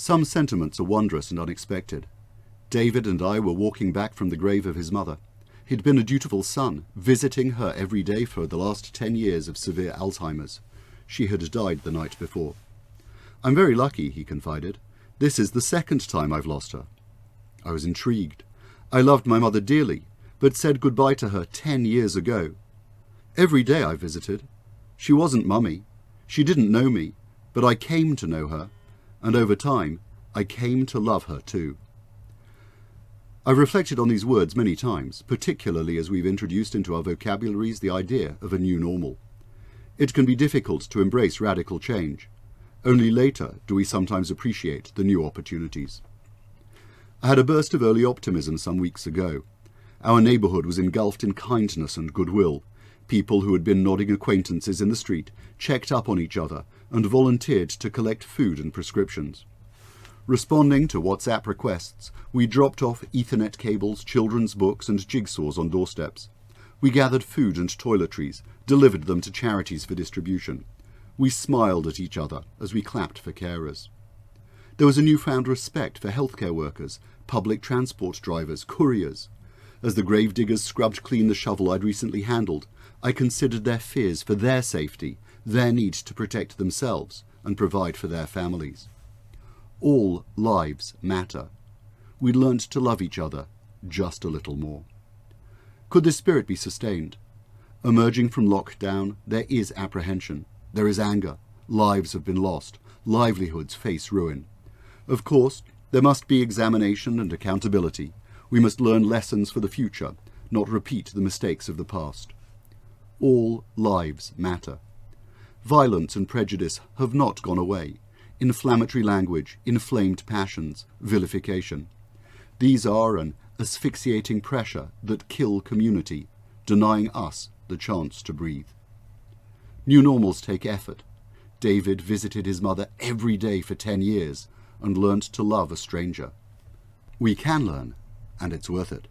Some sentiments are wondrous and unexpected. David and I were walking back from the grave of his mother. He'd been a dutiful son, visiting her every day for the last 10 years of severe Alzheimer's. She had died the night before. "I'm very lucky," he confided. "This is the second time I've lost her." I was intrigued. I loved my mother dearly, but said goodbye to her 10 years ago. Every day I visited. She wasn't Mummy. She didn't know me, but I came to know her, and over time I came to love her too. I've reflected on these words many times, particularly as we've introduced into our vocabularies the idea of a new normal. It can be difficult to embrace radical change. Only later do we sometimes appreciate the new opportunities. I had a burst of early optimism some weeks ago. Our neighbourhood was engulfed in kindness and goodwill. People who had been nodding acquaintances in the street checked up on each other and volunteered to collect food and prescriptions. Responding to WhatsApp requests, we dropped off Ethernet cables, children's books and jigsaws on doorsteps. We gathered food and toiletries, delivered them to charities for distribution. We smiled at each other as we clapped for carers. There was a newfound respect for healthcare workers, public transport drivers, couriers. As the gravediggers scrubbed clean the shovel I'd recently handled, I considered their fears for their safety, their need to protect themselves and provide for their families. All lives matter. We learned to love each other just a little more. Could this spirit be sustained? Emerging from lockdown, there is apprehension. There is anger. Lives have been lost. Livelihoods face ruin. Of course, there must be examination and accountability. We must learn lessons for the future, not repeat the mistakes of the past. All lives matter. Violence and prejudice have not gone away. Inflammatory language, inflamed passions, vilification. These are an asphyxiating pressure that kill community, denying us the chance to breathe. New normals take effort. David visited his mother every day for 10 years and learnt to love a stranger. We can learn, and it's worth it.